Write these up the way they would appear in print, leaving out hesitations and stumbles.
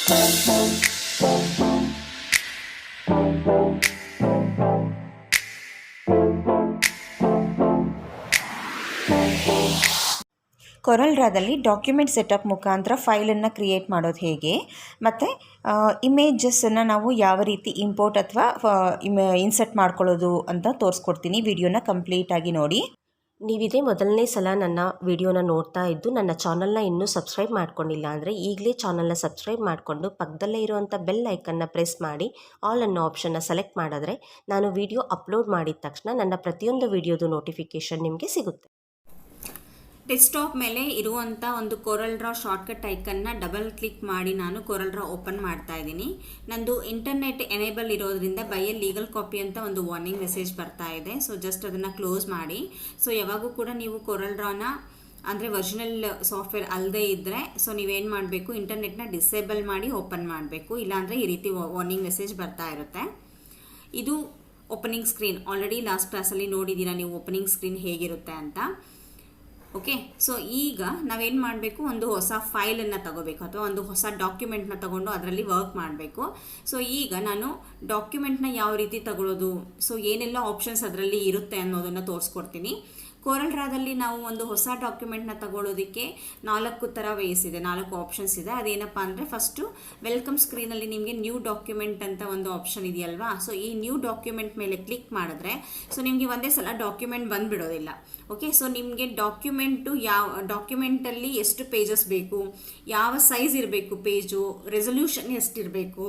Coral ಡ್ರಾದಲ್ಲಿ document setup ಮುಖಾಂತರ ಫೈಲನ್ನು create ಮಾಡೋದು ಹೇಗೆ, ಮತ್ತು ಇಮೇಜಸ್ಸನ್ನು ನಾವು ಯಾವ ರೀತಿ ಇಂಪೋರ್ಟ್ ಅಥವಾ ಇನ್ಸರ್ಟ್ ಮಾಡ್ಕೊಳ್ಳೋದು ಅಂತ ತೋರಿಸ್ಕೊಡ್ತೀನಿ. ವಿಡಿಯೋನ ಕಂಪ್ಲೀಟಾಗಿ ನೋಡಿ. ನೀವಿದೇ ಮೊದಲನೇ ಸಲ ನನ್ನ ವಿಡಿಯೋನ ನೋಡ್ತಾ ಇದ್ದು ನನ್ನ ಚಾನಲ್ನ ಇನ್ನೂ ಸಬ್ಸ್ಕ್ರೈಬ್ ಮಾಡ್ಕೊಂಡಿಲ್ಲ ಅಂದರೆ ಈಗಲೇ ಚಾನಲ್ನ ಸಬ್ಸ್ಕ್ರೈಬ್ ಮಾಡಿಕೊಂಡು ಪಕ್ಕದಲ್ಲೇ ಇರುವಂಥ ಬೆಲ್ ಐಕನ್ನ ಪ್ರೆಸ್ ಮಾಡಿ ಆಲ್ ಅನ್ನೋ ಆಪ್ಷನ್ನ ಸೆಲೆಕ್ಟ್ ಮಾಡಿದ್ರೆ ನಾನು ವಿಡಿಯೋ ಅಪ್ಲೋಡ್ ಮಾಡಿದ ತಕ್ಷಣ ನನ್ನ ಪ್ರತಿಯೊಂದು ವಿಡಿಯೋದು ನೋಟಿಫಿಕೇಷನ್ ನಿಮಗೆ ಸಿಗುತ್ತೆ. ಡೆಸ್ಕ್ಟಾಪ್ ಮೇಲೆ ಇರುವಂಥ ಒಂದು ಕೊರಲ್ ಡ್ರಾ ಶಾರ್ಟ್ಕಟ್ ಐಕನ್ನ ಡಬಲ್ ಕ್ಲಿಕ್ ಮಾಡಿ ನಾನು ಕೊರಲ್ ಡ್ರಾ ಓಪನ್ ಮಾಡ್ತಾ ಇದ್ದೀನಿ. ನಂದು ಇಂಟರ್ನೆಟ್ ಎನೇಬಲ್ ಇರೋದ್ರಿಂದ ಬೈ ಎ ಲೀಗಲ್ ಕಾಪಿ ಅಂತ ಒಂದು ವಾರ್ನಿಂಗ್ ಮೆಸೇಜ್ ಬರ್ತಾ ಇದೆ. ಸೊ ಜಸ್ಟ್ ಅದನ್ನು ಕ್ಲೋಸ್ ಮಾಡಿ. ಸೊ ಯಾವಾಗೂ ಕೂಡ ನೀವು ಕೊರಲ್ ಡ್ರಾನ ಅಂದರೆ ಒರಿಜಿನಲ್ ಸಾಫ್ಟ್ವೇರ್ ಅಲ್ಲದೆ ಇದ್ದರೆ ಸೊ ನೀವೇನು ಮಾಡಬೇಕು, ಇಂಟರ್ನೆಟ್ನ ಡಿಸೇಬಲ್ ಮಾಡಿ ಓಪನ್ ಮಾಡಬೇಕು. ಇಲ್ಲಾಂದರೆ ಈ ರೀತಿ ವಾರ್ನಿಂಗ್ ಮೆಸೇಜ್ ಬರ್ತಾ ಇರುತ್ತೆ. ಇದು ಓಪನಿಂಗ್ ಸ್ಕ್ರೀನ್. ಆಲ್ರೆಡಿ ಲಾಸ್ಟ್ ಕ್ಲಾಸಲ್ಲಿ ನೋಡಿದ್ದೀರಾ ನೀವು ಓಪನಿಂಗ್ ಸ್ಕ್ರೀನ್ ಹೇಗಿರುತ್ತೆ ಅಂತ. ಓಕೆ, ಸೊ ಈಗ ನಾವೇನು ಮಾಡಬೇಕು, ಒಂದು ಹೊಸ ಫೈಲನ್ನು ತಗೋಬೇಕು ಅಥವಾ ಒಂದು ಹೊಸ ಡಾಕ್ಯುಮೆಂಟ್ನ ತಗೊಂಡು ಅದರಲ್ಲಿ ವರ್ಕ್ ಮಾಡಬೇಕು. ಸೊ ಈಗ ನಾನು ಡಾಕ್ಯುಮೆಂಟ್ನ ಯಾವ ರೀತಿ ತಗೊಳ್ಳೋದು, ಸೊ ಏನೆಲ್ಲ ಆಪ್ಷನ್ಸ್ ಅದರಲ್ಲಿ ಇರುತ್ತೆ ಅನ್ನೋದನ್ನು ತೋರಿಸ್ಕೊಡ್ತೀನಿ. ಕೊರಲ್ ಡ್ರಾದಲ್ಲಿ ನಾವು ಒಂದು ಹೊಸ ಡಾಕ್ಯುಮೆಂಟ್ನ ತಗೊಳ್ಳೋದಕ್ಕೆ 4 ಥರ ವೇಸ್ ಇದೆ, 4 ಆಪ್ಷನ್ಸ್ ಇದೆ. ಅದೇನಪ್ಪ ಅಂದರೆ ಫಸ್ಟು ವೆಲ್ಕಮ್ ಸ್ಕ್ರೀನಲ್ಲಿ ನಿಮಗೆ ನ್ಯೂ ಡಾಕ್ಯುಮೆಂಟ್ ಅಂತ ಒಂದು ಆಪ್ಷನ್ ಇದೆಯಲ್ವಾ. ಸೊ ಈ ನ್ಯೂ ಡಾಕ್ಯುಮೆಂಟ್ ಮೇಲೆ ಕ್ಲಿಕ್ ಮಾಡಿದ್ರೆ ಸೊ ನಿಮಗೆ ಒಂದೇ ಸಲ ಡಾಕ್ಯುಮೆಂಟ್ ಬಂದುಬಿಡೋದಿಲ್ಲ. ಓಕೆ, ಸೊ ನಿಮಗೆ ಡಾಕ್ಯುಮೆಂಟಲ್ಲಿ ಎಷ್ಟು ಪೇಜಸ್ ಬೇಕು, ಯಾವ ಸೈಜ್ ಇರಬೇಕು ಪೇಜು, ರೆಸೊಲ್ಯೂಷನ್ ಎಷ್ಟಿರಬೇಕು,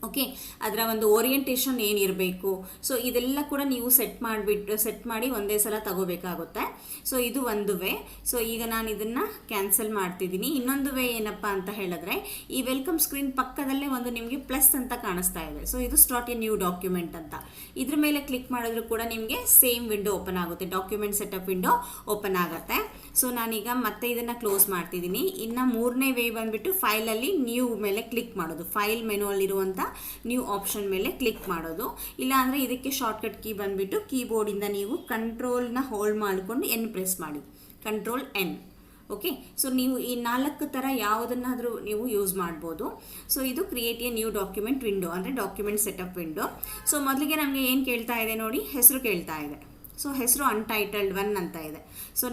ಓಕೆ, ಅದರ ಒಂದು ಓರಿಯೆಂಟೇಷನ್ ಏನಿರಬೇಕು, ಸೊ ಇದೆಲ್ಲ ಕೂಡ ನೀವು ಸೆಟ್ ಮಾಡಿ ಒಂದೇ ಸಲ ತಗೋಬೇಕಾಗುತ್ತೆ. ಸೊ ಇದು ಒಂದು ವೇ. ಸೊ ಈಗ ನಾನು ಇದನ್ನು ಕ್ಯಾನ್ಸಲ್ ಮಾಡ್ತಿದ್ದೀನಿ. ಇನ್ನೊಂದು ವೇ ಏನಪ್ಪ ಅಂತ ಹೇಳಿದ್ರೆ, ಈ ವೆಲ್ಕಮ್ ಸ್ಕ್ರೀನ್ ಪಕ್ಕದಲ್ಲೇ ಒಂದು ನಿಮಗೆ ಪ್ಲಸ್ ಅಂತ ಕಾಣಿಸ್ತಾ ಇದೆ. ಸೊ ಇದು ಸ್ಟಾರ್ಟ್ ಎ ನ್ಯೂ ಡಾಕ್ಯುಮೆಂಟ್ ಅಂತ. ಇದ್ರ ಮೇಲೆ ಕ್ಲಿಕ್ ಮಾಡಿದ್ರು ಕೂಡ ನಿಮಗೆ ಸೇಮ್ ವಿಂಡೋ ಓಪನ್ ಆಗುತ್ತೆ, ಡಾಕ್ಯುಮೆಂಟ್ ಸೆಟಪ್ ವಿಂಡೋ ಓಪನ್ ಆಗುತ್ತೆ. ಸೊ ನಾನೀಗ ಮತ್ತೆ ಇದನ್ನು ಕ್ಲೋಸ್ ಮಾಡ್ತಿದ್ದೀನಿ. ಇನ್ನು 3ನೇ ವೇ ಬಂದುಬಿಟ್ಟು ಫೈಲಲ್ಲಿ ನ್ಯೂ ಮೇಲೆ ಕ್ಲಿಕ್ ಮಾಡೋದು, ಫೈಲ್ ಮೆನುವಲ್ಲಿರುವಂಥ ನ್ಯೂ ಆಪ್ಷನ್ ಮೇಲೆ ಕ್ಲಿಕ್ ಮಾಡೋದು. ಇಲ್ಲ ಅಂದರೆ ಇದಕ್ಕೆ ಶಾರ್ಟ್ಕಟ್ ಕೀ ಬಂದುಬಿಟ್ಟು ಕೀಬೋರ್ಡಿಂದ ನೀವು ಕಂಟ್ರೋಲ್ನ ಹೋಲ್ಡ್ ಮಾಡಿಕೊಂಡು ಎನ್ ಪ್ರೆಸ್ ಮಾಡಿ, ಕಂಟ್ರೋಲ್ ಎನ್. ಓಕೆ, ಸೊ ನೀವು ಈ 4 ಥರ ಯಾವುದನ್ನಾದರೂ ನೀವು ಯೂಸ್ ಮಾಡ್ಬೋದು. ಸೊ ಇದು create A new document window ಅಂದರೆ ಡಾಕ್ಯುಮೆಂಟ್ ಸೆಟಪ್ ವಿಂಡೋ. ಸೊ ಮೊದಲಿಗೆ ನಮಗೆ ಏನು ಕೇಳ್ತಾ ಇದೆ ನೋಡಿ, ಹೆಸರು ಕೇಳ್ತಾ ಇದೆ. ಸೊ ಹೆಸರು ಅನ್ಟೈಟಲ್ಡ್ 1 ಅಂತ ಇದೆ. ಸೊ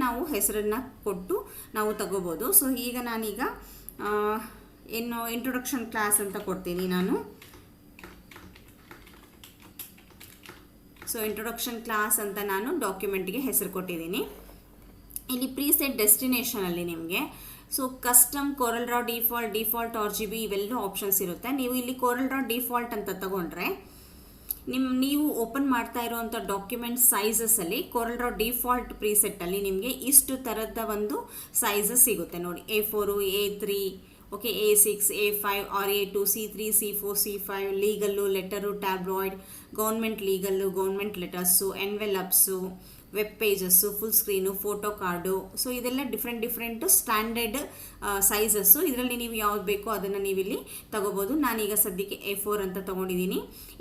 ನಾವು ಹೆಸರನ್ನು ಕೊಟ್ಟು ನಾವು ತಗೋಬೋದು. ಸೊ ಈಗ ನಾನೀಗ ಏನು ಇಂಟ್ರೊಡಕ್ಷನ್ ಕ್ಲಾಸ್ ಅಂತ ಕೊಡ್ತೀನಿ ನಾನು. ಸೊ ಇಂಟ್ರೊಡಕ್ಷನ್ ಕ್ಲಾಸ್ ಅಂತ ನಾನು ಡಾಕ್ಯುಮೆಂಟ್ಗೆ ಹೆಸರು ಕೊಟ್ಟಿದ್ದೀನಿ. ಇಲ್ಲಿ ಪ್ರೀಸೆಟ್ ಡೆಸ್ಟಿನೇಷನಲ್ಲಿ ನಿಮಗೆ so custom, coral Draw default RGB ಇವೆಲ್ಲ ಆಪ್ಷನ್ಸ್ ಇರುತ್ತೆ. ನೀವು ಇಲ್ಲಿ ಕೊರಲ್ ಡ್ರಾ ಡಿಫಾಲ್ಟ್ ಅಂತ ತಗೊಂಡ್ರೆ ನೀವು ಓಪನ್ ಮಾಡ್ತಾ ಇರುವಂಥ ಡಾಕ್ಯುಮೆಂಟ್ ಸೈಜಸ್ಸಲ್ಲಿ ಕೊರಲ್ ಡ್ರಾ ಡಿಫಾಲ್ಟ್ ಪ್ರೀಸೆಟ್ಟಲ್ಲಿ ನಿಮಗೆ ಇಷ್ಟು ಥರದ ಒಂದು ಸೈಜಸ್ ಸಿಗುತ್ತೆ ನೋಡಿ. A4, A3, okay, A6, A5 or A2, C3, C4, C5, legal, letter, tabloid, government legal, government letters, envelopes, web pages, full screen, photo card. So ಇದೆಲ್ಲ ಡಿಫ್ರೆಂಟ್ ಸ್ಟ್ಯಾಂಡರ್ಡ್ ಸೈಜಸ್ಸು. ಇದರಲ್ಲಿ ನೀವು ಯಾವ್ದು ಬೇಕೋ ಅದನ್ನು ನೀವಿಲ್ಲಿ ತಗೋಬೋದು. ನಾನೀಗ ಸದ್ಯಕ್ಕೆ A4 ಅಂತ ತೊಗೊಂಡಿದ್ದೀನಿ.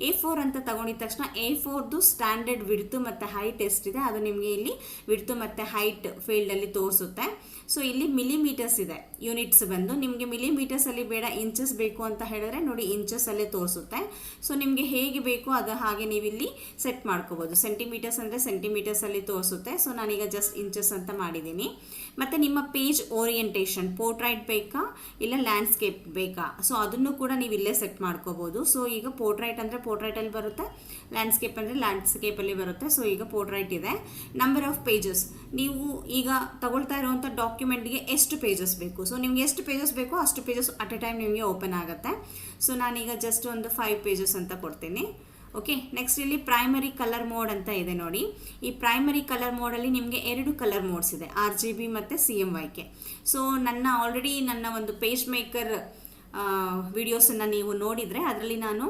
A4 ಅಂತ ತೊಗೊಂಡಿದ ತಕ್ಷಣ A4ದು ಸ್ಟ್ಯಾಂಡರ್ಡ್ ವಿಡ್ತು ಮತ್ತು ಹೈಟ್ ಎಷ್ಟಿದೆ ಅದು ನಿಮಗೆ ಇಲ್ಲಿ ವಿಡ್ತು ಮತ್ತು ಹೈಟ್ ಫೀಲ್ಡಲ್ಲಿ ತೋರಿಸುತ್ತೆ. ಸೊ ಇಲ್ಲಿ ಮಿಲಿಮೀಟರ್ಸ್ ಇದೆ, ಯೂನಿಟ್ಸ್ ಬಂದು ನಿಮಗೆ ಮಿಲಿಮೀಟರ್ಸಲ್ಲಿ ಬೇಡ, ಇಂಚಸ್ ಬೇಕು ಅಂತ ಹೇಳಿದ್ರೆ ನೋಡಿ ಇಂಚಸ್ಸಲ್ಲೇ ತೋರಿಸುತ್ತೆ. ಸೊ ನಿಮಗೆ ಹೇಗೆ ಬೇಕೋ ಅದು ಹಾಗೆ ನೀವಿಲ್ಲಿ ಸೆಟ್ ಮಾಡ್ಕೋಬೋದು. ಸೆಂಟಿಮೀಟರ್ಸ್ ಅಂದರೆ ಸೆಂಟಿಮೀಟರ್ಸಲ್ಲಿ ತೋರಿಸುತ್ತೆ. ಸೊ ನಾನೀಗ ಜಸ್ಟ್ ಇಂಚಸ್ ಅಂತ ಮಾಡಿದ್ದೀನಿ. ಮತ್ತು ನಿಮ್ಮ ಪೇಜ್ ಓರಿಯೆಂಟೇಷನ್, ಪೋರ್ಟ್ರೈಟ್ ಬೇಕಾ ಇಲ್ಲ ಲ್ಯಾಂಡ್ಸ್ಕೇಪ್ ಬೇಕಾ, ಸೊ ಅದನ್ನು ಕೂಡ ನೀವು ಇಲ್ಲೇ ಸೆಟ್ ಮಾಡ್ಕೋಬೋದು. ಸೊ ಈಗ ಪೋರ್ಟ್ರೈಟ್ ಅಂದರೆ ಪೋರ್ಟ್ರೈಟಲ್ಲಿ ಬರುತ್ತೆ, ಲ್ಯಾಂಡ್ಸ್ಕೇಪ್ ಅಂದರೆ ಲ್ಯಾಂಡ್ಸ್ಕೇಪಲ್ಲಿ ಬರುತ್ತೆ. ಸೊ ಈಗ ಪೋರ್ಟ್ರೈಟ್ ಇದೆ. ನಂಬರ್ ಆಫ್ ಪೇಜಸ್, ನೀವು ಈಗ ತಗೊಳ್ತಾ ಇರುವಂಥ ಡಾಕ್ಯುಮೆಂಟ್ಗೆ ಎಷ್ಟು ಪೇಜಸ್ ಬೇಕು, ಸೊ ನಿಮ್ಗೆ ಎಷ್ಟು ಪೇಜಸ್ ಬೇಕೋ ಅಷ್ಟು ಪೇಜಸ್ ಅಟ್ ಎ ಟೈಮ್ ನಿಮಗೆ ಓಪನ್ ಆಗುತ್ತೆ. ಸೊ ನಾನೀಗ ಜಸ್ಟ್ ಒಂದು 5 ಪೇಜಸ್ ಅಂತ ಕೊಡ್ತೀನಿ. ಓಕೆ, ನೆಕ್ಸ್ಟ್ ಇಲ್ಲಿ ಪ್ರೈಮರಿ ಕಲರ್ ಮೋಡ್ ಅಂತ ಇದೆ ನೋಡಿ. ಈ ಪ್ರೈಮರಿ ಕಲರ್ ಮೋಡಲ್ಲಿ ನಿಮಗೆ 2 ಕಲರ್ ಮೋಡ್ಸ್ ಇದೆ, RGB ಮತ್ತು CMYK. ಸೊ ಆಲ್ರೆಡಿ ನನ್ನ ಒಂದು ಪೇಜ್ ಮೇಕರ್ ವಿಡಿಯೋಸನ್ನು ನೀವು ನೋಡಿದರೆ ಅದರಲ್ಲಿ ನಾನು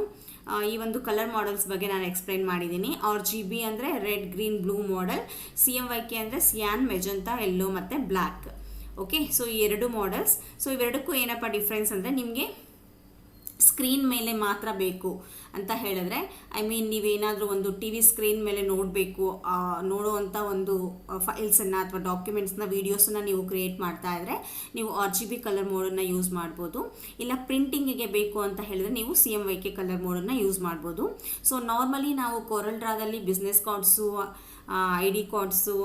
ಈ ಒಂದು ಕಲರ್ ಮಾಡೆಲ್ಸ್ ಬಗ್ಗೆ ನಾನು ಎಕ್ಸ್ಪ್ಲೈನ್ ಮಾಡಿದ್ದೀನಿ. RGB ಅಂದರೆ red, green, blue model, CMYK ಅಂದರೆ ಸಿಯಾನ್, ಮೆಜಂತಾ, ಯೆಲ್ಲೋ ಮತ್ತು ಬ್ಲ್ಯಾಕ್. ಓಕೆ, ಸೊ ಈ 2 ಮಾಡೆಲ್ಸ್. ಸೊ ಇವೆರಡಕ್ಕೂ ಏನಪ್ಪ ಡಿಫ್ರೆನ್ಸ್ ಅಂದರೆ ನಿಮಗೆ ಸ್ಕ್ರೀನ್ ಮೇಲೆ ಮಾತ್ರ ಬೇಕು ಅಂತ ಹೇಳಿದ್ರೆ, ಐ ಮೀನ್ ನೀವೇನಾದರೂ ಒಂದು ಟಿ ವಿ ಸ್ಕ್ರೀನ್ ಮೇಲೆ ನೋಡಬೇಕು, ನೋಡುವಂಥ ಒಂದು ಫೈಲ್ಸನ್ನು ಅಥವಾ ಡಾಕ್ಯುಮೆಂಟ್ಸ್ನ ವೀಡಿಯೋಸನ್ನು ನೀವು ಕ್ರಿಯೇಟ್ ಮಾಡ್ತಾ ಇದ್ದರೆ ನೀವು RGB ಕಲರ್ ಮೋಡನ್ನು ಯೂಸ್ ಮಾಡ್ಬೋದು. ಇಲ್ಲ ಪ್ರಿಂಟಿಂಗಿಗೆ ಬೇಕು ಅಂತ ಹೇಳಿದ್ರೆ ನೀವು CMYK ಕಲರ್ ಮೋಡನ್ನು ಯೂಸ್ ಮಾಡ್ಬೋದು. ಸೊ ನಾರ್ಮಲಿ ನಾವು ಕೊರಲ್ ಡ್ರಾದಲ್ಲಿ business cards, ID cards,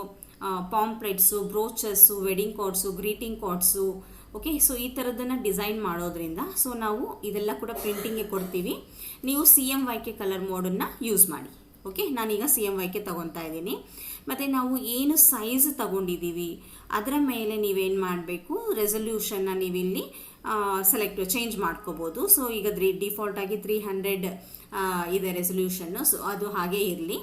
pamphlets, brochures, wedding cards, greeting cards, okay, so ಈ ಥರದ್ದನ್ನು ಡಿಸೈನ್ ಮಾಡೋದ್ರಿಂದ ಸೊ ನಾವು ಇದೆಲ್ಲ ಕೂಡ ಪ್ರಿಂಟಿಂಗ್ಗೆ ಕೊಡ್ತೀವಿ. ನೀವು CMYK ಕಲರ್ ಮೋಡನ್ನು ಯೂಸ್ ಮಾಡಿ. ಓಕೆ, ನಾನೀಗ CMYK ತಗೊತಾ ಇದ್ದೀನಿ. ಮತ್ತು ನಾವು ಏನು ಸೈಜ್ ತಗೊಂಡಿದ್ದೀವಿ ಅದರ ಮೇಲೆ ನೀವೇನು ಮಾಡಬೇಕು, ರೆಸಲ್ಯೂಷನ್ನ ನೀವಿಲ್ಲಿ ಚೇಂಜ್ ಮಾಡ್ಕೋಬೋದು. ಸೊ ಈಗ ಡಿಫಾಲ್ಟಾಗಿ 300 ಇದೆ ರೆಸಲ್ಯೂಷನ್ನು, ಸೊ ಅದು ಹಾಗೇ ಇರಲಿ.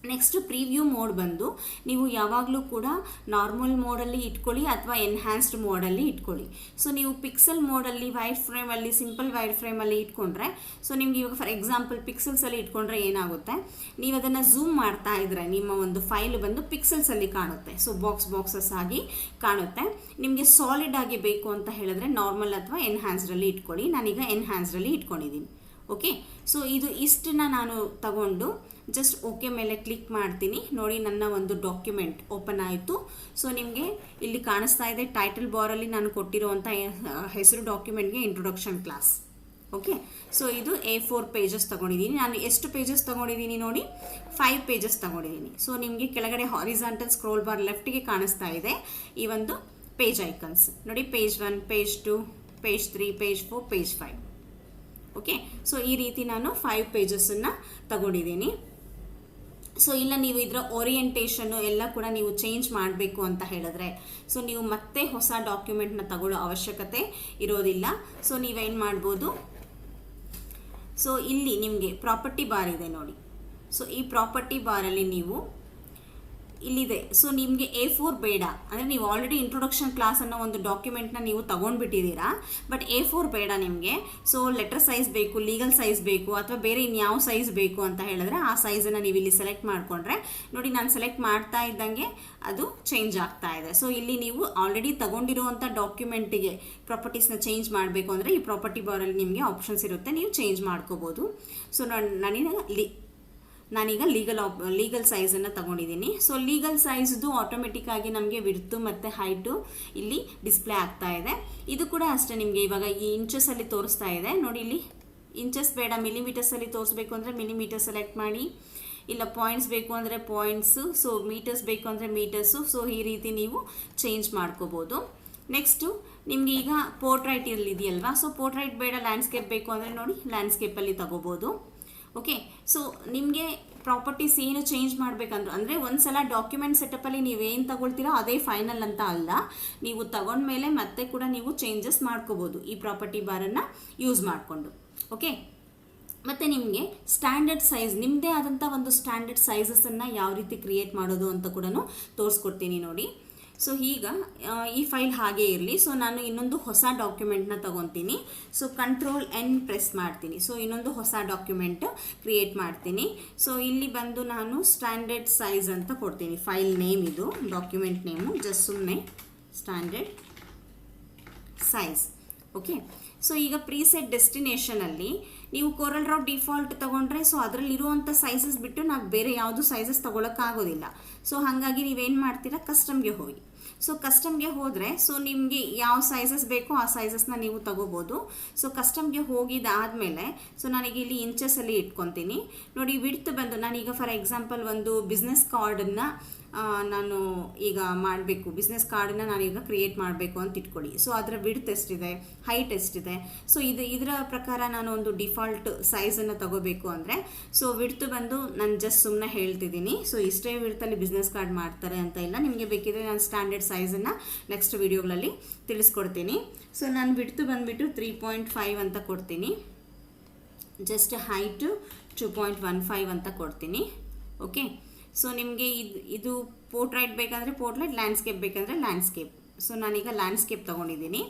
ನೆಕ್ಸ್ಟ್ ಪ್ರಿವ್ಯೂ ಮೋಡ್ ಬಂದು ನೀವು ಯಾವಾಗಲೂ ಕೂಡ ನಾರ್ಮಲ್ ಮೋಡಲ್ಲಿ ಇಟ್ಕೊಳ್ಳಿ ಅಥವಾ ಎನ್ಹ್ಯಾನ್ಸ್ಡ್ ಮೋಡಲ್ಲಿ ಇಟ್ಕೊಳ್ಳಿ. ಸೊ ನೀವು ಪಿಕ್ಸೆಲ್ ಮೋಡಲ್ಲಿ ವೈಡ್ ಫ್ರೇಮಲ್ಲಿ, ಸಿಂಪಲ್ ವೈಡ್ ಫ್ರೇಮಲ್ಲಿ ಇಟ್ಕೊಂಡ್ರೆ, ಸೊ ನಿಮ್ಗೆ ಇವಾಗ ಫಾರ್ ಎಕ್ಸಾಂಪಲ್ ಪಿಕ್ಸೆಲ್ಸಲ್ಲಿ ಇಟ್ಕೊಂಡ್ರೆ ಏನಾಗುತ್ತೆ, ನೀವು ಅದನ್ನು ಝೂಮ್ ಮಾಡ್ತಾ ಇದ್ರೆ ನಿಮ್ಮ ಒಂದು ಫೈಲ್ ಬಂದು ಪಿಕ್ಸೆಲ್ಸಲ್ಲಿ ಕಾಣುತ್ತೆ. ಸೊ ಬಾಕ್ಸಸ್ ಆಗಿ ಕಾಣುತ್ತೆ. ನಿಮಗೆ ಸಾಲಿಡ್ ಆಗಿ ಬೇಕು ಅಂತ ಹೇಳಿದ್ರೆ ನಾರ್ಮಲ್ ಅಥವಾ ಎನ್ಹ್ಯಾನ್ಸ್ಡಲ್ಲಿ ಇಟ್ಕೊಳ್ಳಿ. ನಾನೀಗ ಎನ್ಹ್ಯಾನ್ಸ್ಡಲ್ಲಿ ಇಟ್ಕೊಂಡಿದ್ದೀನಿ. ಓಕೆ, ಸೊ ಇಷ್ಟನ್ನ ನಾನು ತಗೊಂಡು ಜಸ್ಟ್ ಓಕೆ ಮೇಲೆ ಕ್ಲಿಕ್ ಮಾಡ್ತೀನಿ. ನೋಡಿ, ನನ್ನ ಒಂದು ಡಾಕ್ಯುಮೆಂಟ್ ಓಪನ್ ಆಯಿತು. ಸೊ ನಿಮಗೆ ಇಲ್ಲಿ ಕಾಣಿಸ್ತಾ ಇದೆ ಟೈಟಲ್ ಬಾರಲ್ಲಿ ನಾನು ಕೊಟ್ಟಿರುವಂಥ ಹೆಸರು ಡಾಕ್ಯುಮೆಂಟ್ಗೆ ಇಂಟ್ರೊಡಕ್ಷನ್ ಕ್ಲಾಸ್. ಓಕೆ, ಸೊ ಇದು A4 ಪೇಜಸ್ ತಗೊಂಡಿದ್ದೀನಿ. ನಾನು ಎಷ್ಟು ಪೇಜಸ್ ತಗೊಂಡಿದ್ದೀನಿ ನೋಡಿ, 5 ಪೇಜಸ್ ತಗೊಂಡಿದ್ದೀನಿ. ಸೊ ನಿಮಗೆ ಕೆಳಗಡೆ ಹಾರಿಜಾಂಟಲ್ ಸ್ಕ್ರೋಲ್ ಬಾರ್ ಲೆಫ್ಟಿಗೆ ಕಾಣಿಸ್ತಾ ಇದೆ ಈ ಒಂದು ಪೇಜ್ ಐಕನ್ಸ್ ನೋಡಿ. Page 1, page 2, page 3, page 4, page 5. Okay, so ಈ ರೀತಿ ನಾನು 5 ಪೇಜಸ್ಸನ್ನು ತಗೊಂಡಿದ್ದೀನಿ. ಸೊ ಇಲ್ಲ ನೀವು ಇದರ ಓರಿಯೆಂಟೇಷನ್ನು ಎಲ್ಲ ಕೂಡ ನೀವು ಚೇಂಜ್ ಮಾಡಬೇಕು ಅಂತ ಹೇಳಿದ್ರೆ, ಸೊ ನೀವು ಮತ್ತೆ ಹೊಸ ಡಾಕ್ಯುಮೆಂಟ್ನ ತಗೊಳ್ಳೋ ಅವಶ್ಯಕತೆ ಇರೋದಿಲ್ಲ. ಸೊ ನೀವೇನು ಮಾಡ್ಬೋದು, ಸೊ ಇಲ್ಲಿ ನಿಮಗೆ ಪ್ರಾಪರ್ಟಿ ಬಾರ್ ಇದೆ ನೋಡಿ. ಸೊ ಈ ಪ್ರಾಪರ್ಟಿ ಬಾರಲ್ಲಿ ನೀವು ಇಲ್ಲಿದೆ. ಸೊ ನಿಮಗೆ A4 ಬೇಡ ಅಂದರೆ ನೀವು ಆಲ್ರೆಡಿ ಇಂಟ್ರೊಡಕ್ಷನ್ ಕ್ಲಾಸ್ ಅನ್ನೋ ಒಂದು ಡಾಕ್ಯುಮೆಂಟ್ನ ನೀವು ತೊಗೊಂಡ್ಬಿಟ್ಟಿದ್ದೀರಾ. ಬಟ್ A4 ಬೇಡ ನಿಮಗೆ. ಸೊ ಲೆಟರ್ ಸೈಜ್ ಬೇಕು, ಲೀಗಲ್ ಸೈಜ್ ಬೇಕು, ಅಥವಾ ಬೇರೆ ಇನ್ಯಾವ ಸೈಜ್ ಬೇಕು ಅಂತ ಹೇಳಿದ್ರೆ ಆ ಸೈಜನ್ನು ನೀವು ಇಲ್ಲಿ ಸೆಲೆಕ್ಟ್ ಮಾಡಿಕೊಂಡ್ರೆ ನೋಡಿ, ನಾನು ಸೆಲೆಕ್ಟ್ ಮಾಡ್ತಾ ಇದ್ದಂಗೆ ಅದು ಚೇಂಜ್ ಆಗ್ತಾ ಇದೆ. ಸೊ ಇಲ್ಲಿ ನೀವು ಆಲ್ರೆಡಿ ತಗೊಂಡಿರುವಂಥ ಡಾಕ್ಯುಮೆಂಟಿಗೆ ಪ್ರಾಪರ್ಟೀಸ್ನ ಚೇಂಜ್ ಮಾಡಬೇಕು ಅಂದರೆ ಈ ಪ್ರಾಪರ್ಟಿ ಬಾರಲ್ಲಿ ನಿಮಗೆ ಆಪ್ಷನ್ಸ್ ಇರುತ್ತೆ, ನೀವು ಚೇಂಜ್ ಮಾಡ್ಕೋಬೋದು. ಸೊ ನಾನೀಗ ಲೀಗಲ್ ಸೈಜನ್ನು ತಗೊಂಡಿದ್ದೀನಿ. ಸೊ ಲೀಗಲ್ ಸೈಜ್ದು ಆಟೋಮೆಟಿಕ್ ಆಗಿ ನಮಗೆ ವಿಡ್ತು ಮತ್ತು ಹೈಟು ಇಲ್ಲಿ ಡಿಸ್ಪ್ಲೇ ಆಗ್ತಾ ಇದೆ. ಇದು ಕೂಡ ಅಷ್ಟೇ, ನಿಮಗೆ ಇವಾಗ ಈ ಇಂಚಸಲ್ಲಿ ತೋರಿಸ್ತಾ ಇದೆ ನೋಡಿ. ಇಲ್ಲಿ ಇಂಚಸ್ ಬೇಡ, ಮಿಲಿಮೀಟರ್ಸಲ್ಲಿ ತೋರಿಸ್ಬೇಕು ಅಂದರೆ ಮಿಲಿಮೀಟರ್ ಸೆಲೆಕ್ಟ್ ಮಾಡಿ. ಇಲ್ಲ ಪಾಯಿಂಟ್ಸ್ ಬೇಕು ಅಂದರೆ ಪಾಯಿಂಟ್ಸು, ಸೊ ಮೀಟರ್ಸ್ ಬೇಕು ಅಂದರೆ ಮೀಟರ್ಸು. ಸೊ ಈ ರೀತಿ ನೀವು ಚೇಂಜ್ ಮಾಡ್ಕೋಬೋದು. ನೆಕ್ಸ್ಟು ನಿಮಗೆ ಈಗ ಪೋರ್ಟ್ರೈಟ್ ಇದೆಯಲ್ವಾ, ಸೊ ಪೋರ್ಟ್ರೈಟ್ ಬೇಡ, ಲ್ಯಾಂಡ್ಸ್ಕೇಪ್ ಬೇಕು ಅಂದರೆ ನೋಡಿ ಲ್ಯಾಂಡ್ಸ್ಕೇಪಲ್ಲಿ ತಗೋಬೋದು. ಓಕೆ, ಸೊ ನಿಮಗೆ ಪ್ರಾಪರ್ಟೀಸ್ ಏನು ಚೇಂಜ್ ಮಾಡಬೇಕಂದ್ರೆ ಅಂದರೆ ಒಂದ್ಸಲ ಡಾಕ್ಯುಮೆಂಟ್ ಸೆಟಪ್ಪಲ್ಲಿ ನೀವೇನು ತಗೊಳ್ತೀರೋ ಅದೇ ಫೈನಲ್ ಅಂತ ಅಲ್ಲ, ನೀವು ತಗೊಂಡ್ಮೇಲೆ ಮತ್ತೆ ಕೂಡ ನೀವು ಚೇಂಜಸ್ ಮಾಡ್ಕೋಬೋದು ಈ ಪ್ರಾಪರ್ಟಿ ಬಾರನ್ನು ಯೂಸ್ ಮಾಡಿಕೊಂಡು. ಓಕೆ, ಮತ್ತು ನಿಮಗೆ ಸ್ಟ್ಯಾಂಡರ್ಡ್ ಸೈಜ್, ನಿಮ್ಮದೇ ಆದಂಥ ಒಂದು ಸ್ಟ್ಯಾಂಡರ್ಡ್ ಸೈಜಸನ್ನು ಯಾವ ರೀತಿ ಕ್ರಿಯೇಟ್ ಮಾಡೋದು ಅಂತ ಕೂಡ ತೋರಿಸ್ಕೊಡ್ತೀನಿ ನೋಡಿ. ಸೊ ಈಗ ಈ ಫೈಲ್ ಹಾಗೆ ಇರಲಿ. ಸೊ ನಾನು ಇನ್ನೊಂದು ಹೊಸ ಡಾಕ್ಯುಮೆಂಟ್ನ ತಗೊತೀನಿ. ಸೊ Ctrl+N ಪ್ರೆಸ್ ಮಾಡ್ತೀನಿ. ಸೊ ಇನ್ನೊಂದು ಹೊಸ ಡಾಕ್ಯುಮೆಂಟ್ ಕ್ರಿಯೇಟ್ ಮಾಡ್ತೀನಿ. ಸೊ ಇಲ್ಲಿ ಬಂದು ನಾನು ಸ್ಟ್ಯಾಂಡರ್ಡ್ ಸೈಜ್ ಅಂತ ಕೊಡ್ತೀನಿ. ಫೈಲ್ ನೇಮ್ ಇದು, ಡಾಕ್ಯುಮೆಂಟ್ ನೇಮು ಜಸ್ಟ್ ಸುಮ್ಮನೆ ಸ್ಟ್ಯಾಂಡರ್ಡ್ ಸೈಜ್. ಓಕೆ, ಸೊ ಈಗ ಪ್ರೀಸೆಟ್ ಡೆಸ್ಟಿನೇಷನಲ್ಲಿ ನೀವು ಕೊರಲ್ ಡ್ರಾ ಡಿಫಾಲ್ಟ್ ತೊಗೊಂಡ್ರೆ ಸೊ ಅದರಲ್ಲಿರುವಂಥ ಸೈಜಸ್ ಬಿಟ್ಟು ನಾವು ಬೇರೆ ಯಾವುದು ಸೈಜಸ್ ತೊಗೊಳಕ್ಕಾಗೋದಿಲ್ಲ. ಸೊ ಹಾಗಾಗಿ ನೀವೇನು ಮಾಡ್ತೀರಾ, ಕಸ್ಟಮ್ಗೆ ಹೋಗಿ. ಸೊ ಕಸ್ಟಮ್ಗೆ ಹೋದರೆ ಸೊ ನಿಮಗೆ ಯಾವ ಸೈಜಸ್ ಬೇಕೋ ಆ ಸೈಜಸ್ನ ನೀವು ತಗೋಬೋದು. ಸೊ ಕಸ್ಟಮ್ಗೆ ಹೋಗಿದ್ದಾದಮೇಲೆ ಸೊ ನನಗೆ ಇಲ್ಲಿ ಇಂಚಸಲ್ಲಿ ಇಟ್ಕೊತೀನಿ ನೋಡಿ. ವಿಡ್ತ್ ಬಂದು ನಾನೀಗ ಫಾರ್ ಎಕ್ಸಾಂಪಲ್ ಒಂದು ಬಿಸ್ನೆಸ್ ಕಾರ್ಡನ್ನು ನಾನು ಈಗ ಮಾಡಬೇಕು, ಬಿಸ್ನೆಸ್ ಕಾರ್ಡನ್ನು ನಾನೀಗ ಕ್ರಿಯೇಟ್ ಮಾಡಬೇಕು ಅಂತ ಇಟ್ಕೊಳ್ಳಿ. ಸೊ ಅದರ ವಿಡ್ತ್ ಎಷ್ಟಿದೆ, ಹೈಟ್ ಎಷ್ಟಿದೆ, ಸೊ ಇದರ ಪ್ರಕಾರ ನಾನು ಒಂದು ಡಿಫಾಲ್ಟ್ ಸೈಜನ್ನು ತಗೋಬೇಕು ಅಂದರೆ ಸೊ ವಿಡ್ತ್ ಬಂದು ನಾನು ಜಸ್ಟ್ ಸುಮ್ಮನೆ ಹೇಳ್ತಿದ್ದೀನಿ. ಸೊ ಇಷ್ಟೇ ವಿಡ್ತಲ್ಲಿ ಬಿಸ್ನೆಸ್ ಕಾರ್ಡ್ ಮಾಡ್ತಾರೆ ಅಂತ ಇಲ್ಲ, ನಿಮಗೆ ಬೇಕಿದ್ರೆ ನಾನು ಸ್ಟ್ಯಾಂಡರ್ಡ್ ಸೈಜನ್ನು ನೆಕ್ಸ್ಟ್ ವಿಡಿಯೋಗಳಲ್ಲಿ ತಿಳಿಸ್ಕೊಡ್ತೀನಿ. ಸೊ ನಾನು ವಿಡ್ತ್ ಬಂದುಬಿಟ್ಟು 3.5 ಅಂತ ಕೊಡ್ತೀನಿ. ಜಸ್ಟ್ ಹೈಟು 2.15 ಅಂತ ಕೊಡ್ತೀನಿ. ಓಕೆ, ಸೊ ನಿಮಗೆ ಇದು ಪೋರ್ಟ್ರೈಟ್ ಬೇಕಂದರೆ ಪೋರ್ಟ್ರೈಟ್, ಲ್ಯಾಂಡ್ಸ್ಕೇಪ್ ಬೇಕಂದರೆ ಲ್ಯಾಂಡ್ಸ್ಕೇಪ್. ಸೊ ನಾನೀಗ ಲ್ಯಾಂಡ್ಸ್ಕೇಪ್ ತೊಗೊಂಡಿದ್ದೀನಿ.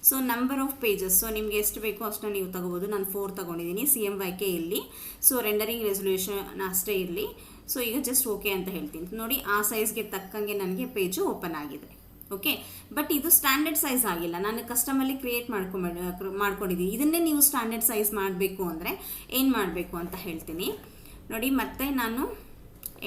So number of pages, so ನಿಮಗೆ ಎಷ್ಟು ಬೇಕೋ ಅಷ್ಟನ್ನು ನೀವು ತೊಗೋಬೋದು. ನಾನು 4 ತೊಗೊಂಡಿದ್ದೀನಿ. CMYK ಇಲ್ಲಿ. ಸೊ ರೆಂಡರಿಂಗ್ ರೆಸಲ್ಯೂಷನ್ ಅಷ್ಟೇ ಇರಲಿ. ಸೊ ಈಗ ಜಸ್ಟ್ ಓಕೆ ಅಂತ ಹೇಳ್ತೀನಿ ನೋಡಿ. ಆ ಸೈಜ್ಗೆ ತಕ್ಕಂಗೆ ನನಗೆ ಪೇಜು ಓಪನ್ ಆಗಿದೆ. ಓಕೆ, ಬಟ್ ಇದು ಸ್ಟ್ಯಾಂಡರ್ಡ್ ಸೈಜ್ ಆಗಿಲ್ಲ, ನಾನು ಕಸ್ಟಮಲ್ಲಿ ಕ್ರಿಯೇಟ್ ಮಾಡ್ಕೊಂಡಿದ್ದೀನಿ. ಇದನ್ನೇ ನೀವು ಸ್ಟ್ಯಾಂಡರ್ಡ್ ಸೈಜ್ ಮಾಡಬೇಕು ಅಂದರೆ ಏನು ಮಾಡಬೇಕು ಅಂತ ಹೇಳ್ತೀನಿ ನೋಡಿ. ಮತ್ತೆ ನಾನು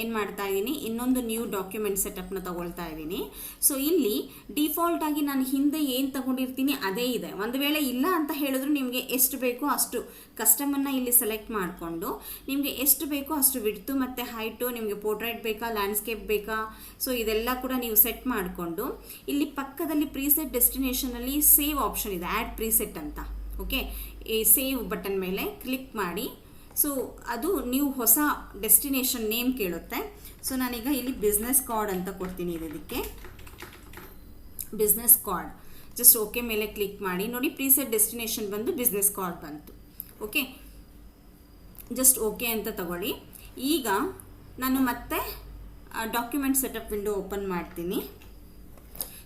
ಏನು ಮಾಡ್ತಾ ಇದ್ದೀನಿ, ಇನ್ನೊಂದು ನ್ಯೂ ಡಾಕ್ಯುಮೆಂಟ್ ಸೆಟಪ್ನ ತಗೊಳ್ತಾ ಇದ್ದೀನಿ. ಸೊ ಇಲ್ಲಿ ಡಿಫಾಲ್ಟ್ ಆಗಿ ನಾನು ಹಿಂದೆ ಏನು ತಗೊಂಡಿರ್ತೀನಿ ಅದೇ ಇದೆ. ಒಂದು ವೇಳೆ ಇಲ್ಲ ಅಂತ ಹೇಳಿದ್ರು ನಿಮಗೆ ಎಷ್ಟು ಬೇಕೋ ಅಷ್ಟು ಕಸ್ಟಮನ್ನು ಇಲ್ಲಿ ಸೆಲೆಕ್ಟ್ ಮಾಡಿಕೊಂಡು ನಿಮಗೆ ಎಷ್ಟು ಬೇಕೋ ಅಷ್ಟು ವಿಡ್ತು ಮತ್ತು ಹೈಟು, ನಿಮಗೆ ಪೋರ್ಟ್ರೈಟ್ ಬೇಕಾ, ಲ್ಯಾಂಡ್ಸ್ಕೇಪ್ ಬೇಕಾ, ಸೊ ಇದೆಲ್ಲ ಕೂಡ ನೀವು ಸೆಟ್ ಮಾಡಿಕೊಂಡು ಇಲ್ಲಿ ಪಕ್ಕದಲ್ಲಿ ಪ್ರೀಸೆಟ್ ಡೆಸ್ಟಿನೇಷನಲ್ಲಿ ಸೇವ್ ಆಪ್ಷನ್ ಇದೆ, ಆ್ಯಡ್ ಪ್ರೀಸೆಟ್ ಅಂತ. ಓಕೆ, ಈ ಸೇವ್ ಬಟನ್ ಮೇಲೆ ಕ್ಲಿಕ್ ಮಾಡಿ. ಸೊ ಅದು ನೀವು ಹೊಸ ಡೆಸ್ಟಿನೇಷನ್ ನೇಮ್ ಕೇಳುತ್ತೆ. ಸೊ ನಾನೀಗ ಇಲ್ಲಿ ಬಿಸ್ನೆಸ್ ಕಾರ್ಡ್ ಅಂತ ಕೊಡ್ತೀನಿ. ಇದಕ್ಕೆ ಬಿಸ್ನೆಸ್ ಕಾರ್ಡ್ ಜಸ್ಟ್ ಓಕೆ ಮೇಲೆ ಕ್ಲಿಕ್ ಮಾಡಿ. ನೋಡಿ ಪ್ರೀಸೆಟ್ ಡೆಸ್ಟಿನೇಷನ್ ಬಂದು ಬಿಸ್ನೆಸ್ ಕಾರ್ಡ್ ಬಂತು. ಓಕೆ, ಜಸ್ಟ್ ಓಕೆ ಅಂತ ತಗೊಳ್ಳಿ. ಈಗ ನಾನು ಮತ್ತೆ ಡಾಕ್ಯುಮೆಂಟ್ ಸೆಟಪ್ ವಿಂಡೋ ಓಪನ್ ಮಾಡ್ತೀನಿ.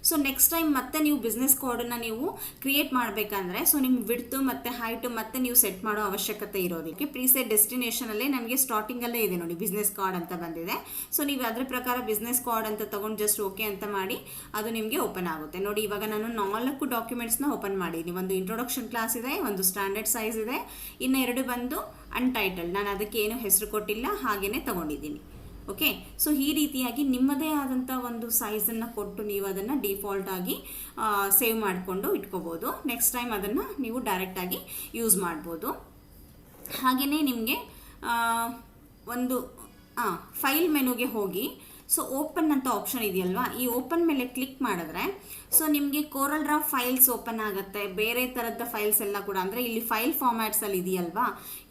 ಸೊ ನೆಕ್ಸ್ಟ್ ಟೈಮ್ ಮತ್ತೆ ನೀವು ಬಿಸ್ನೆಸ್ ಕಾರ್ಡನ್ನು ನೀವು ಕ್ರಿಯೇಟ್ ಮಾಡಬೇಕಂದ್ರೆ ಸೊ ನಿಮ್ಮ ವಿಡ್ತು ಮತ್ತು ಹೈಟು ಮತ್ತೆ ನೀವು ಸೆಟ್ ಮಾಡೋ ಅವಶ್ಯಕತೆ ಇರೋದಕ್ಕೆ ಪ್ರೀಸೆಟ್ ಡೆಸ್ಟಿನೇಷನಲ್ಲೇ ನಮಗೆ ಸ್ಟಾರ್ಟಿಂಗಲ್ಲೇ ಇದೆ ನೋಡಿ, ಬಿಸ್ನೆಸ್ ಕಾರ್ಡ್ ಅಂತ ಬಂದಿದೆ. ಸೊ ನೀವು ಅದರ ಪ್ರಕಾರ ಬಿಸ್ನೆಸ್ ಕಾರ್ಡ್ ಅಂತ ತೊಗೊಂಡು ಜಸ್ಟ್ ಓಕೆ ಅಂತ ಮಾಡಿ, ಅದು ನಿಮಗೆ ಓಪನ್ ಆಗುತ್ತೆ. ನೋಡಿ ಇವಾಗ ನಾನು 4 ಡಾಕ್ಯುಮೆಂಟ್ಸ್ನ ಓಪನ್ ಮಾಡಿದ್ದೀನಿ. ಒಂದು ಇಂಟ್ರೊಡಕ್ಷನ್ ಕ್ಲಾಸ್ ಇದೆ, ಒಂದು ಸ್ಟ್ಯಾಂಡರ್ಡ್ ಸೈಜ್ ಇದೆ, ಇನ್ನು 2 ಬಂದು ಅನ್ಟೈಟಲ್ಡ್. ನಾನು ಅದಕ್ಕೆ ಏನು ಹೆಸರು ಕೊಟ್ಟಿಲ್ಲ, ಹಾಗೇ ತಗೊಂಡಿದ್ದೀನಿ. ಓಕೆ, ಸೊ ಈ ರೀತಿಯಾಗಿ ನಿಮ್ಮದೇ ಆದಂಥ ಒಂದು ಸೈಜನ್ನು ಕೊಟ್ಟು ನೀವು ಅದನ್ನು ಡಿಫಾಲ್ಟ್ ಆಗಿ ಸೇವ್ ಮಾಡಿಕೊಂಡು ಇಟ್ಕೋಬೋದು. ನೆಕ್ಸ್ಟ್ ಟೈಮ್ ಅದನ್ನು ನೀವು ಡೈರೆಕ್ಟಾಗಿ ಯೂಸ್ ಮಾಡ್ಬೋದು. ಹಾಗೆಯೇ ನಿಮಗೆ ಒಂದು ಫೈಲ್ ಮೆನುಗೆ ಹೋಗಿ ಸೊ ಓಪನ್ ಅಂತ ಆಪ್ಷನ್ ಇದೆಯಲ್ವಾ, ಈ ಓಪನ್ ಮೇಲೆ ಕ್ಲಿಕ್ ಮಾಡಿದ್ರೆ ಸೊ ನಿಮಗೆ ಕೋರಲ್ ಡ್ರಾ ಫೈಲ್ಸ್ ಓಪನ್ ಆಗುತ್ತೆ. ಬೇರೆ ಥರದ ಫೈಲ್ಸ್ ಎಲ್ಲ ಕೂಡ, ಅಂದರೆ ಇಲ್ಲಿ ಫೈಲ್ ಫಾರ್ಮ್ಯಾಟ್ಸಲ್ಲಿ ಇದೆಯಲ್ವಾ,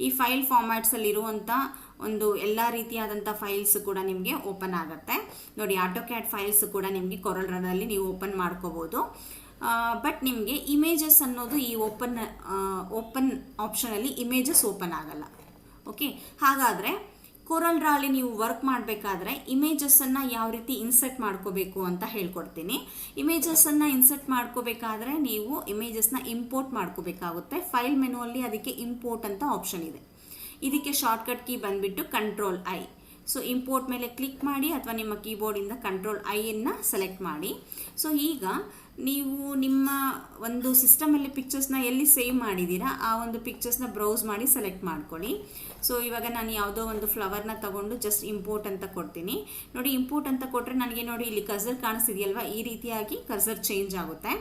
ಈ ಫೈಲ್ ಫಾರ್ಮ್ಯಾಟ್ಸಲ್ಲಿ ಇರುವಂಥ ಒಂದು ಎಲ್ಲ ರೀತಿಯಾದಂಥ ಫೈಲ್ಸ್ ಕೂಡ ನಿಮಗೆ ಓಪನ್ ಆಗುತ್ತೆ. ನೋಡಿ ಆಟೋಕ್ಯಾಡ್ ಫೈಲ್ಸ್ ಕೂಡ ನಿಮಗೆ ಕೋರಲ್ ಡ್ರಾದಲ್ಲಿ ನೀವು ಓಪನ್ ಮಾಡ್ಕೋಬೋದು. ಬಟ್ ನಿಮಗೆ ಇಮೇಜಸ್ ಅನ್ನೋದು ಈ ಓಪನ್ ಆಪ್ಷನಲ್ಲಿ ಇಮೇಜಸ್ ಓಪನ್ ಆಗಲ್ಲ. ಓಕೆ, ಹಾಗಾದರೆ ಕೋರಲ್ ಡ್ರಾಲಿ ನೀವು ವರ್ಕ್ ಮಾಡಬೇಕಾದ್ರೆ ಇಮೇಜಸ್ಸನ್ನು ಯಾವ ರೀತಿ ಇನ್ಸರ್ಟ್ ಮಾಡ್ಕೋಬೇಕು ಅಂತ ಹೇಳ್ಕೊಡ್ತೀನಿ. ಇಮೇಜಸ್ಸನ್ನು ಇನ್ಸರ್ಟ್ ಮಾಡ್ಕೋಬೇಕಾದ್ರೆ ನೀವು ಇಮೇಜಸ್ನ ಇಂಪೋರ್ಟ್ ಮಾಡ್ಕೋಬೇಕಾಗುತ್ತೆ. ಫೈಲ್ ಮೆನುವಲ್ಲಿ ಅದಕ್ಕೆ ಇಂಪೋರ್ಟ್ ಅಂತ ಆಪ್ಷನ್ ಇದೆ. ಇದಕ್ಕೆ ಶಾರ್ಟ್ಕಟ್ ಕೀ ಬಂದುಬಿಟ್ಟು ಕಂಟ್ರೋಲ್-I. ಸೊ ಇಂಪೋರ್ಟ್ ಮೇಲೆ ಕ್ಲಿಕ್ ಮಾಡಿ ಅಥವಾ ನಿಮ್ಮ ಕೀಬೋರ್ಡಿಂದ ಕಂಟ್ರೋಲ್-I ಸೆಲೆಕ್ಟ್ ಮಾಡಿ. ಸೊ ಈಗ ನೀವು ನಿಮ್ಮ ಒಂದು ಸಿಸ್ಟಮಲ್ಲಿ ಪಿಕ್ಚರ್ಸ್ನ ಎಲ್ಲಿ ಸೇವ್ ಮಾಡಿದ್ದೀರಾ ಆ ಒಂದು ಪಿಕ್ಚರ್ಸ್ನ ಬ್ರೌಸ್ ಮಾಡಿ ಸೆಲೆಕ್ಟ್ ಮಾಡ್ಕೊಳ್ಳಿ. ಸೊ ಇವಾಗ ನಾನು ಯಾವುದೋ ಒಂದು ಫ್ಲವರ್ನ ತಗೊಂಡು ಜಸ್ಟ್ ಇಂಪೋರ್ಟ್ ಅಂತ ಕೊಡ್ತೀನಿ. ನೋಡಿ ಇಂಪೋರ್ಟ್ ಅಂತ ಕೊಟ್ಟರೆ ನನಗೆ ನೋಡಿ ಇಲ್ಲಿ ಕರ್ಸರ್ ಕಾಣಿಸ್ತಿದೆಯಲ್ವಾ, ಈ ರೀತಿಯಾಗಿ ಕರ್ಸರ್ ಚೇಂಜ್ ಆಗುತ್ತೆ.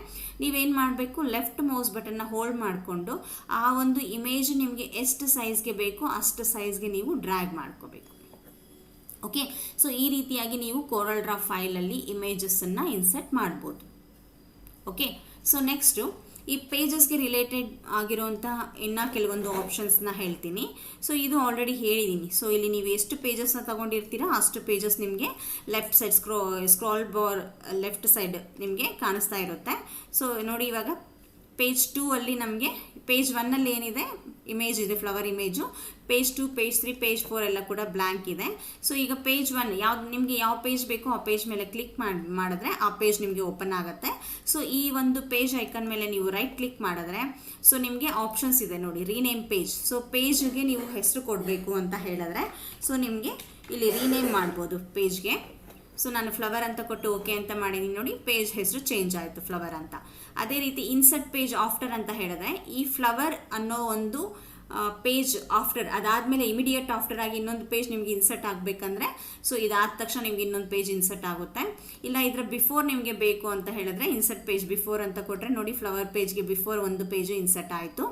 ನೀವೇನು ಮಾಡಬೇಕು, ಲೆಫ್ಟ್ ಮೌಸ್ ಬಟನ್ನ ಹೋಲ್ಡ್ ಮಾಡಿಕೊಂಡು ಆ ಒಂದು ಇಮೇಜ್ ನಿಮಗೆ ಎಷ್ಟು ಸೈಜ್ಗೆ ಬೇಕೋ ಅಷ್ಟು ಸೈಜ್ಗೆ ನೀವು ಡ್ರ್ಯಾಗ್ ಮಾಡ್ಕೋಬೇಕು. ಓಕೆ, ಸೊ ಈ ರೀತಿಯಾಗಿ ನೀವು ಕೋರಲ್ ಡ್ರಾ ಫೈಲಲ್ಲಿ ಇಮೇಜಸ್ಸನ್ನು ಇನ್ಸರ್ಟ್ ಮಾಡ್ಬೋದು. ಓಕೆ, ಸೊ ನೆಕ್ಸ್ಟು ಈ ಪೇಜಸ್ಗೆ ರಿಲೇಟೆಡ್ ಆಗಿರೋಂಥ ಇನ್ನೂ ಕೆಲವೊಂದು ಆಪ್ಷನ್ಸ್ನ ಹೇಳ್ತೀನಿ. ಸೊ ಇದು ಆಲ್ರೆಡಿ ಹೇಳಿದ್ದೀನಿ. ಸೊ ಇಲ್ಲಿ ನೀವು ಎಷ್ಟು ಪೇಜಸ್ನ ತೊಗೊಂಡಿರ್ತೀರೋ ಅಷ್ಟು ಪೇಜಸ್ ನಿಮಗೆ left side scroll bar left side ನಿಮಗೆ ಕಾಣಿಸ್ತಾ ಇರುತ್ತೆ. ಸೊ ನೋಡಿ ಇವಾಗ ಪೇಜ್ 2 ಅಲ್ಲಿ ನಮಗೆ ಪೇಜ್ 1 ಏನಿದೆ ಇಮೇಜ್ ಇದೆ, flower image. Page 2, page 3, page 4 ಎಲ್ಲ ಕೂಡ ಬ್ಲ್ಯಾಂಕ್ ಇದೆ. ಸೊ ಈಗ ಪೇಜ್ 1 ನಿಮಗೆ ಯಾವ ಪೇಜ್ ಬೇಕೋ ಆ ಪೇಜ್ ಮೇಲೆ ಕ್ಲಿಕ್ ಮಾಡಿದ್ರೆ ಆ ಪೇಜ್ ನಿಮಗೆ ಓಪನ್ ಆಗುತ್ತೆ. ಸೊ ಈ ಒಂದು ಪೇಜ್ ಐಕನ್ ಮೇಲೆ ನೀವು ರೈಟ್ ಕ್ಲಿಕ್ ಮಾಡಿದ್ರೆ ಸೊ ನಿಮಗೆ ಆಪ್ಷನ್ಸ್ ಇದೆ ನೋಡಿ, ರೀನೇಮ್ ಪೇಜ್. ಸೊ ಪೇಜ್ಗೆ ನೀವು ಹೆಸರು ಕೊಡಬೇಕು ಅಂತ ಹೇಳಿದ್ರೆ ಸೊ ನಿಮಗೆ ಇಲ್ಲಿ ರೀನೇಮ್ ಮಾಡ್ಬೋದು ಪೇಜ್ಗೆ. ಸೊ ನಾನು ಫ್ಲವರ್ ಅಂತ ಕೊಟ್ಟು ಓಕೆ ಅಂತ ಮಾಡಿದ್ದೀನಿ. ನೋಡಿ ಪೇಜ್ ಹೆಸರು ಚೇಂಜ್ ಆಯಿತು ಫ್ಲವರ್ ಅಂತ. ಅದೇ ರೀತಿ ಇನ್ಸರ್ಟ್ ಪೇಜ್ ಆಫ್ಟರ್ ಅಂತ ಹೇಳಿದ್ರೆ ಈ ಫ್ಲವರ್ ಅನ್ನೋ ಒಂದು ಪೇಜ್ ಆಫ್ಟರ್ ಅದಾದಮೇಲೆ ಇಮಿಡಿಯೇಟ್ ಆಫ್ಟರ್ ಆಗಿ ಇನ್ನೊಂದು ಪೇಜ್ ನಿಮಗೆ ಇನ್ಸರ್ಟ್ ಆಗಬೇಕಂದ್ರೆ ಸೊ ಇದಾದ ತಕ್ಷಣ ನಿಮ್ಗೆ ಇನ್ನೊಂದು ಪೇಜ್ ಇನ್ಸರ್ಟ್ ಆಗುತ್ತೆ. ಇಲ್ಲ ಇದರ ಬಿಫೋರ್ ನಿಮಗೆ ಬೇಕು ಅಂತ ಹೇಳಿದ್ರೆ ಇನ್ಸರ್ಟ್ ಪೇಜ್ ಬಿಫೋರ್ ಅಂತ ಕೊಟ್ಟರೆ ನೋಡಿ ಫ್ಲವರ್ ಪೇಜ್ಗೆ ಬಿಫೋರ್ ಒಂದು ಪೇಜು ಇನ್ಸರ್ಟ್ ಆಯಿತು.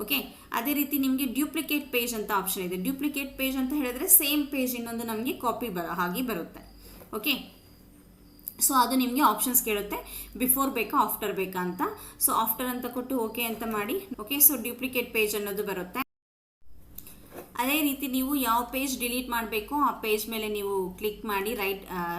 ಓಕೆ, ಅದೇ ರೀತಿ ನಿಮಗೆ ಡ್ಯೂಪ್ಲಿಕೇಟ್ ಪೇಜ್ ಅಂತ ಆಪ್ಷನ್ ಇದೆ. ಡ್ಯೂಪ್ಲಿಕೇಟ್ ಪೇಜ್ ಅಂತ ಹೇಳಿದ್ರೆ ಸೇಮ್ ಪೇಜ್ ಇನ್ನೊಂದು ನಮಗೆ ಕಾಪಿ ಹಾಗೆ ಬರುತ್ತೆ. ಓಕೆ, ಸೊ ಅದು ನಿಮಗೆ ಆಪ್ಷನ್ಸ್ ಕೇಳುತ್ತೆ, ಬಿಫೋರ್ ಬೇಕಾ ಆಫ್ಟರ್ ಬೇಕಾ ಅಂತ. ಸೊ ಆಫ್ಟರ್ ಅಂತ ಕೊಟ್ಟು ಓಕೆ ಅಂತ ಮಾಡಿ. ಓಕೆ, ಸೊ ಡ್ಯೂಪ್ಲಿಕೇಟ್ ಪೇಜ್ ಅನ್ನೋದು ಬರುತ್ತೆ. ಅದೇ ರೀತಿ ನೀವು ಯಾವ ಪೇಜ್ ಡಿಲೀಟ್ ಮಾಡಬೇಕು ಆ ಪೇಜ್ ಮೇಲೆ ನೀವು ಕ್ಲಿಕ್ ಮಾಡಿ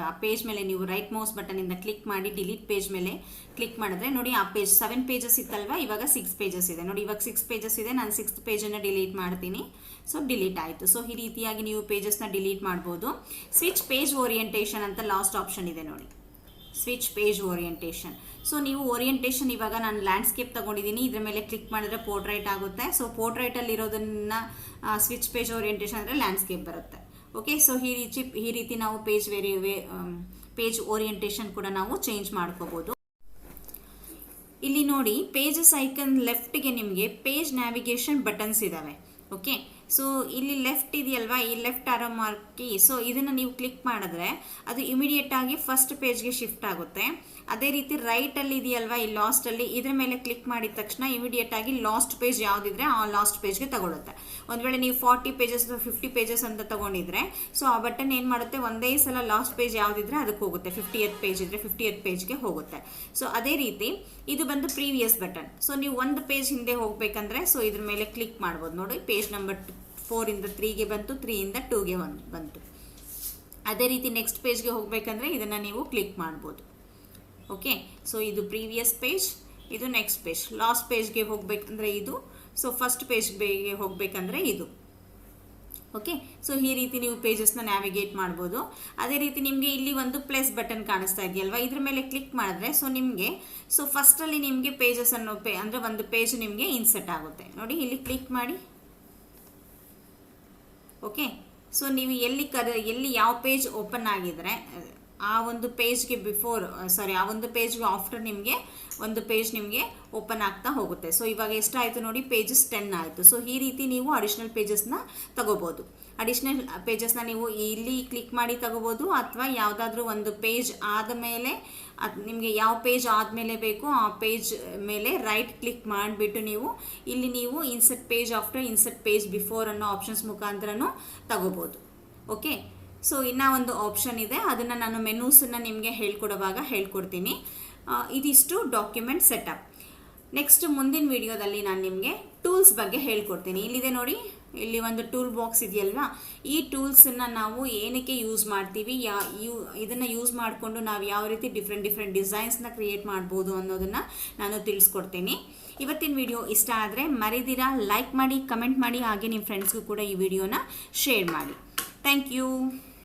ಆ ಪೇಜ್ ಮೇಲೆ ನೀವು ರೈಟ್ ಮೌಸ್ ಬಟನಿಂದ ಕ್ಲಿಕ್ ಮಾಡಿ ಡಿಲೀಟ್ ಪೇಜ್ ಮೇಲೆ ಕ್ಲಿಕ್ ಮಾಡಿದ್ರೆ ನೋಡಿ ಆ ಪೇಜ್ 7 ಪೇಜಸ್ ಇತ್ತಲ್ವಾ, ಇವಾಗ 6 ಪೇಜಸ್ ಇದೆ. ನೋಡಿ ಇವಾಗ 6 ಪೇಜಸ್ ಇದೆ. ನಾನು 6th ಪೇಜನ್ನು ಡಿಲೀಟ್ ಮಾಡ್ತೀನಿ. ಸೊ ಡಿಲೀಟ್ ಆಯಿತು. ಸೊ ಈ ರೀತಿಯಾಗಿ ನೀವು ಪೇಜಸ್ನ ಡಿಲೀಟ್ ಮಾಡ್ಬೋದು. ಸ್ವಿಚ್ ಪೇಜ್ ಓರಿಯೆಂಟೇಷನ್ ಅಂತ ಲಾಸ್ಟ್ ಆಪ್ಷನ್ ಇದೆ ನೋಡಿ, ಸ್ವಿಚ್ ಪೇಜ್ ಓರಿಯೆಂಟೇಷನ್. ಸೊ ನೀವು ಓರಿಯೆಂಟೇಷನ್ ಇವಾಗ ನಾನು ಲ್ಯಾಂಡ್ಸ್ಕೇಪ್ ತಗೊಂಡಿದ್ದೀನಿ, ಇದ್ರ ಮೇಲೆ ಕ್ಲಿಕ್ ಮಾಡಿದ್ರೆ ಪೋರ್ಟ್ರೈಟ್ ಆಗುತ್ತೆ. ಸೊ ಪೋರ್ಟ್ರೈಟಲ್ಲಿ ಇರೋದನ್ನು ಸ್ವಿಚ್ ಪೇಜ್ ಓರಿಯೆಂಟೇಷನ್ ಅಂದರೆ ಲ್ಯಾಂಡ್ಸ್ಕೇಪ್ ಬರುತ್ತೆ. ಓಕೆ, ಸೊ ಈ ರೀತಿ ನಾವು ಪೇಜ್ ಓರಿಯೆಂಟೇಷನ್ ಕೂಡ ನಾವು ಚೇಂಜ್ ಮಾಡ್ಕೋಬೋದು. ಇಲ್ಲಿ ನೋಡಿ ಪೇಜಸ್ ಐಕನ್ ಲೆಫ್ಟ್ಗೆ ನಿಮಗೆ ಪೇಜ್ ನ್ಯಾವಿಗೇಷನ್ ಬಟನ್ಸ್ ಇದ್ದಾವೆ. ಓಕೆ, ಸೊ ಇಲ್ಲಿ ಲೆಫ್ಟ್ ಇದೆಯಲ್ವಾ, ಈ ಲೆಫ್ಟ್ ಆರೋ ಮಾರ್ಕಿ, ಸೊ ಇದನ್ನು ನೀವು ಕ್ಲಿಕ್ ಮಾಡಿದ್ರೆ ಅದು ಇಮಿಡಿಯೇಟ್ ಆಗಿ ಫಸ್ಟ್ ಪೇಜ್ಗೆ ಶಿಫ್ಟ್ ಆಗುತ್ತೆ. ಅದೇ ರೀತಿ ರೈಟಲ್ಲಿ ಇದೆಯಲ್ವಾ, ಈ ಲಾಸ್ಟಲ್ಲಿ ಇದ್ರ ಮೇಲೆ ಕ್ಲಿಕ್ ಮಾಡಿದ ತಕ್ಷಣ ಇಮಿಡಿಯೇಟ್ ಆಗಿ ಲಾಸ್ಟ್ ಪೇಜ್ ಯಾವುದಿದ್ರೆ ಆ ಲಾಸ್ಟ್ ಪೇಜ್ಗೆ ತಗೊಳುತ್ತೆ. ಒಂದು ವೇಳೆ ನೀವು 40 ಪೇಜಸ್ 50 ಪೇಜಸ್ ಅಂತ ತಗೊಂಡಿದ್ರೆ ಸೊ ಆ ಬಟನ್ ಏನು ಮಾಡುತ್ತೆ, ಒಂದೇ ಸಲ ಲಾಸ್ಟ್ ಪೇಜ್ ಯಾವುದಿದ್ರೆ ಅದಕ್ಕೆ ಹೋಗುತ್ತೆ. 50th ಪೇಜ್ ಇದ್ರೆ 50th ಪೇಜ್ಗೆ ಹೋಗುತ್ತೆ. ಸೊ ಅದೇ ರೀತಿ ಇದು ಬಂದು ಪ್ರೀವಿಯಸ್ ಬಟನ್. ಸೊ ನೀವು ಒಂದು ಪೇಜ್ ಹಿಂದೆ ಹೋಗ್ಬೇಕಂದ್ರೆ ಸೊ ಇದ್ರ ಮೇಲೆ ಕ್ಲಿಕ್ ಮಾಡ್ಬೋದು. ನೋಡಿ, ಪೇಜ್ ನಂಬರ್ 4 ಇಂದ 3ಗೆ ಬಂತು, 3 ಇಂದ 2ಗೆ ಬಂತು. ಅದೇ ರೀತಿ ನೆಕ್ಸ್ಟ್ ಪೇಜ್ಗೆ ಹೋಗ್ಬೇಕಂದ್ರೆ ಇದನ್ನು ನೀವು ಕ್ಲಿಕ್ ಮಾಡ್ಬೋದು. ಓಕೆ, ಸೊ ಇದು ಪ್ರೀವಿಯಸ್ ಪೇಜ್, ಇದು ನೆಕ್ಸ್ಟ್ ಪೇಜ್. ಲಾಸ್ಟ್ ಪೇಜ್ಗೆ ಹೋಗ್ಬೇಕಂದ್ರೆ ಇದು, ಸೊ ಫಸ್ಟ್ ಪೇಜ್ಗೆ ಹೋಗ್ಬೇಕಂದ್ರೆ ಇದು. ಓಕೆ, ಸೊ ಈ ರೀತಿ ನೀವು ಪೇಜಸ್ನ ನ್ಯಾವಿಗೇಟ್ ಮಾಡ್ಬೋದು. ಅದೇ ರೀತಿ ನಿಮಗೆ ಇಲ್ಲಿ ಒಂದು ಪ್ಲಸ್ ಬಟನ್ ಕಾಣಿಸ್ತಾ ಇದೆಯಲ್ವಾ, ಇದ್ರ ಮೇಲೆ ಕ್ಲಿಕ್ ಮಾಡಿದ್ರೆ ಸೊ ನಿಮಗೆ ಸೊ ಫಸ್ಟಲ್ಲಿ ನಿಮಗೆ ಪೇಜಸ್ ಅನ್ನೋ ಅಂದರೆ ಒಂದು ಪೇಜ್ ನಿಮಗೆ ಇನ್ಸರ್ಟ್ ಆಗುತ್ತೆ. ನೋಡಿ, ಇಲ್ಲಿ ಕ್ಲಿಕ್ ಮಾಡಿ. ಓಕೆ, ಸೊ ನೀವು ಎಲ್ಲಿ ಯಾವ ಪೇಜ್ ಓಪನ್ ಆಗಿದ್ರೆ ಆ ಒಂದು ಪೇಜ್ಗೆ ಆ ಒಂದು ಪೇಜ್ಗೆ ಆಫ್ಟರ್ ನಿಮಗೆ ಒಂದು ಪೇಜ್ ನಿಮಗೆ ಓಪನ್ ಆಗ್ತಾ ಹೋಗುತ್ತೆ. ಸೊ ಇವಾಗ ಎಷ್ಟಾಯಿತು ನೋಡಿ, ಪೇಜಸ್ 10 ಆಯಿತು. ಸೊ ಈ ರೀತಿ ನೀವು ಅಡಿಷ್ನಲ್ ಪೇಜಸ್ನ ತಗೋಬೋದು. ಅಡಿಷ್ನಲ್ ಪೇಜಸ್ನ ನೀವು ಇಲ್ಲಿ ಕ್ಲಿಕ್ ಮಾಡಿ ತಗೋಬೋದು, ಅಥವಾ ಯಾವುದಾದ್ರೂ ಒಂದು ಪೇಜ್ ಆದಮೇಲೆ ನಿಮಗೆ ಯಾವ ಪೇಜ್ ಆದಮೇಲೆ ಬೇಕು ಆ ಪೇಜ್ ಮೇಲೆ ರೈಟ್ ಕ್ಲಿಕ್ ಮಾಡಿಬಿಟ್ಟು ಇಲ್ಲಿ ನೀವು insert page after insert page before ಅನ್ನೋ ಆಪ್ಷನ್ಸ್ ಮುಖಾಂತರನೂ ತಗೋಬೋದು. ಓಕೆ, ಸೊ ಇನ್ನೂ ಒಂದು ಆಪ್ಷನ್ ಇದೆ, ಅದನ್ನು ನಾನು ಮೆನೂಸನ್ನು ನಿಮಗೆ ಹೇಳ್ಕೊಡ್ತೀನಿ. ಇದಿಷ್ಟು ಡಾಕ್ಯುಮೆಂಟ್ ಸೆಟಪ್. ನೆಕ್ಸ್ಟ್ ಮುಂದಿನ ವಿಡಿಯೋದಲ್ಲಿ ನಾನು ನಿಮಗೆ ಟೂಲ್ಸ್ ಬಗ್ಗೆ ಹೇಳ್ಕೊಡ್ತೀನಿ. ಇಲ್ಲಿದೆ ನೋಡಿ, ಇಲ್ಲಿ ಒಂದು ಟೂಲ್ ಬಾಕ್ಸ್ ಇದೆಯಲ್ವಾ, ಈ ಟೂಲ್ಸನ್ನು ನಾವು ಏನಕ್ಕೆ ಯೂಸ್ ಮಾಡ್ತೀವಿ, ಇದನ್ನು ಯೂಸ್ ಮಾಡಿಕೊಂಡು ನಾವು ಯಾವ ರೀತಿ ಡಿಫ್ರೆಂಟ್ ಡಿಸೈನ್ಸ್ನ ಕ್ರಿಯೇಟ್ ಮಾಡ್ಬೋದು ಅನ್ನೋದನ್ನು ನಾನು ತಿಳಿಸ್ಕೊಡ್ತೀನಿ. ಇವತ್ತಿನ ವಿಡಿಯೋ ಇಷ್ಟ ಆದರೆ ಮರಿದಿರಾ ಲೈಕ್ ಮಾಡಿ, ಕಮೆಂಟ್ ಮಾಡಿ, ಹಾಗೆ ನಿಮ್ಮ ಫ್ರೆಂಡ್ಸ್ಗೂ ಕೂಡ ಈ ವಿಡಿಯೋನ ಶೇರ್ ಮಾಡಿ. Thank you.